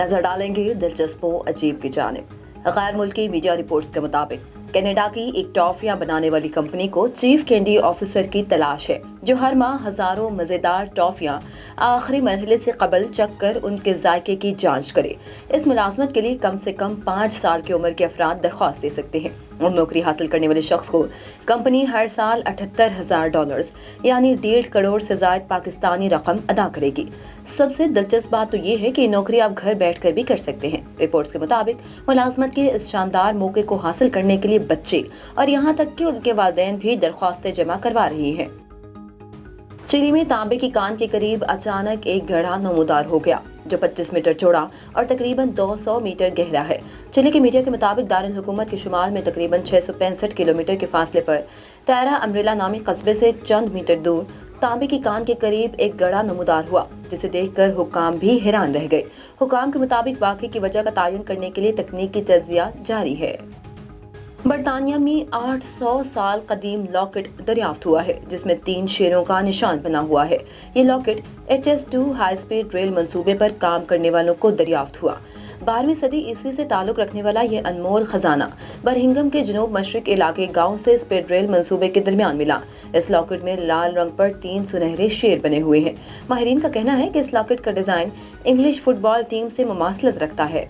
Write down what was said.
नजर डालेंगे दिलचस्प व अजीब की जानिब। गैर मुल्की मीडिया रिपोर्ट्स के मुताबिक कनाडा की एक टॉफियां बनाने वाली कंपनी को चीफ कैंडी ऑफिसर की तलाश है, जो हर माह हजारों मजेदार टॉफियां आखिरी मरहले से कबल चख कर उनके जायके की जांच करे। इस मुलाजमत के लिए कम से कम 5 साल की उम्र के अफराद दरख्वास्त दे सकते हैं और नौकरी हासिल करने वाले शख्स को कंपनी हर साल $78,000 यानी 1.5 करोड़ से जायद पाकिस्तानी रकम अदा करेगी। सबसे दिलचस्प बात तो ये है कि नौकरी आप घर बैठकर भी कर सकते हैं। रिपोर्ट्स के मुताबिक मुलाजमत के इस शानदार मौके को हासिल करने के लिए बच्चे और यहाँ तक कि उनके वालिदैन भी दरख्वास्तें जमा करवा रही हैं। चिली में तांबे की कान के करीब अचानक एक गड्ढा नमूदार हो गया, जो 25 मीटर चौड़ा और तकरीबन 200 मीटर गहरा है। चिली के मीडिया के मुताबिक दारुल हुकूमत के शुमाल में तकरीबन 665 किलोमीटर के फासले पर टेरा अम्ब्रेला नामी कस्बे से चंद मीटर दूर तांबे की कान के करीब एक गड्ढा नमूदार हुआ, जिसे देखकर हुक्काम भी हैरान रह गए। हुक्काम के मुताबिक वाक़े की वजह का तयन करने के लिए तकनीकी तज्जिया जारी है। बरतानिया में 800 साल कदीम लॉकेट दरियाफ्त हुआ है, जिसमें 3 शेरों का निशान बना हुआ है। ये locket HS2 high speed rail मंसूबे पर काम करने वालों को दरियाफ्त हुआ। 12वीं सदी ईस्वी से ताल्लुक रखने वाला ये अनमोल खजाना बरहिंगम के जनूब मशरिक इलाके गांव से स्पीड रेल मंसूबे के दरमियान मिला। इस लॉकेट में लाल रंग पर 3 सुनहरे शेर बने हुए हैं। माहिरीन का कहना है कि इस लॉकेट का डिजाइन इंग्लिश फुटबॉल टीम से मुमासलत रखता है।